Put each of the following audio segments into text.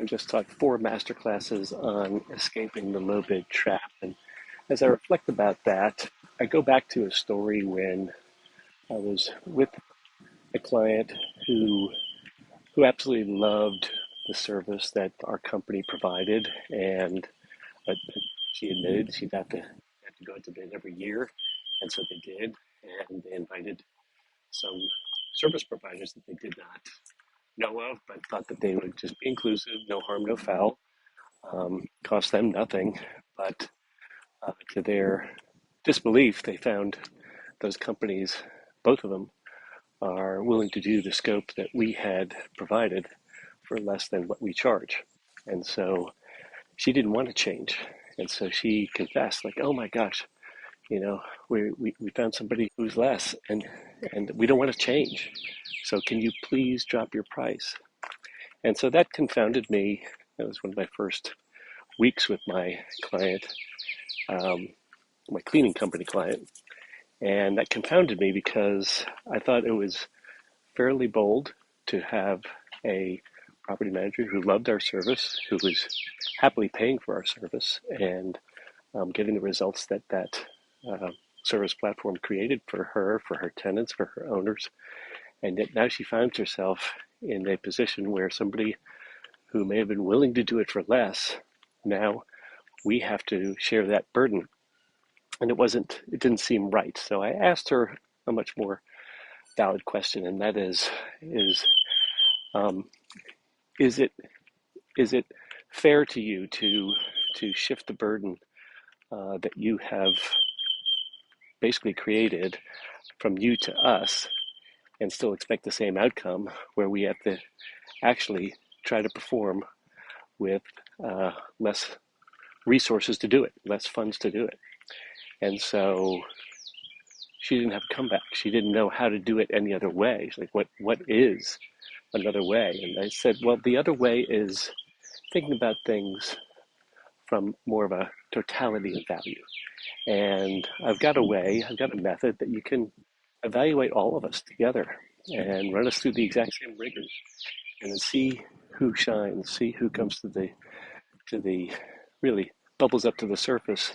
I just taught 4 masterclasses on escaping the low bid trap. And as I reflect about that, I go back to a story when I was with a client who absolutely loved the service that our company provided, and she admitted she'd have to go to bid every year, and so they did, and they invited some service providers that they did not know of, but thought that they would just be inclusive, no harm, no foul, cost them nothing, but to their disbelief, they found those companies, both of them, are willing to do the scope that we had provided for less than what we charge. And so she didn't want to change. And so she confessed, like, oh my gosh, we found somebody who's less, and we don't want to change. So can you please drop your price? And so that confounded me. That was one of my first weeks with my client, my cleaning company client. And that confounded me because I thought it was fairly bold to have a property manager who loved our service, who was happily paying for our service, and getting the results that uh, service platform created for her tenants, for her owners. And yet now she finds herself in a position where somebody who may have been willing to do it for less, now we have to share that burden. And it didn't seem right. So I asked her a much more valid question, and that um, is it is it fair to you to shift the burden that you have basically created from you to us and still expect the same outcome, where we have to actually try to perform with less resources to do it, less funds to do it? And so she didn't have a comeback. She didn't know how to do it any other way. She's like, what is another way? And I said, well, the other way is thinking about things from more of a totality of value. And I've got a method that you can evaluate all of us together and run us through the exact same rigors, and then see who shines, see who comes to the really bubbles up to the surface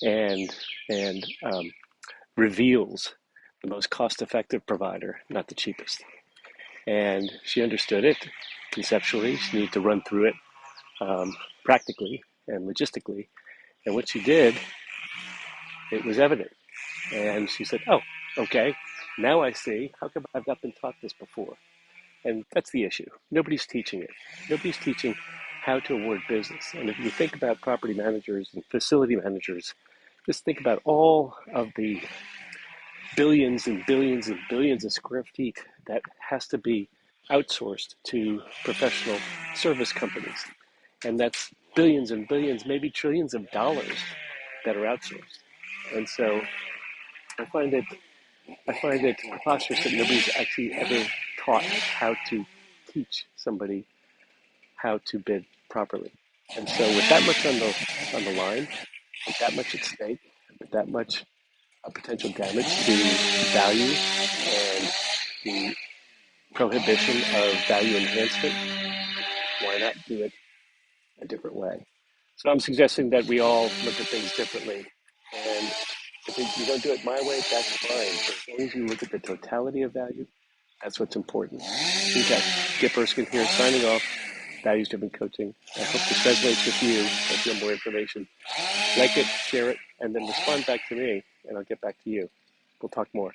and and reveals the most cost-effective provider, not the cheapest. And she understood it conceptually. She needed to run through it practically and logistically. And what she did, it was evident. And she said, "Oh, okay. Now I see. How come I've not been taught this before?" And that's the issue. Nobody's teaching it. Nobody's teaching how to award business. And if you think about property managers and facility managers, just think about all of the billions and billions and billions of square feet that has to be outsourced to professional service companies. And that's billions and billions, maybe trillions of dollars that are outsourced. And so I find it I find it preposterous that nobody's actually ever taught how to teach somebody how to bid properly. And so with that much on the line, with that much at stake, with that much potential damage to value and the prohibition of value enhancement, why not do it a different way? So I'm suggesting that we all look at things differently. And if you don't do it my way, that's fine. But as long as you look at the totality of value, that's what's important. Okay, Skip Erskine here, signing off. Values Driven Coaching. I hope this resonates with you. If you have more information, like it, share it, and then respond back to me, and I'll get back to you. We'll talk more.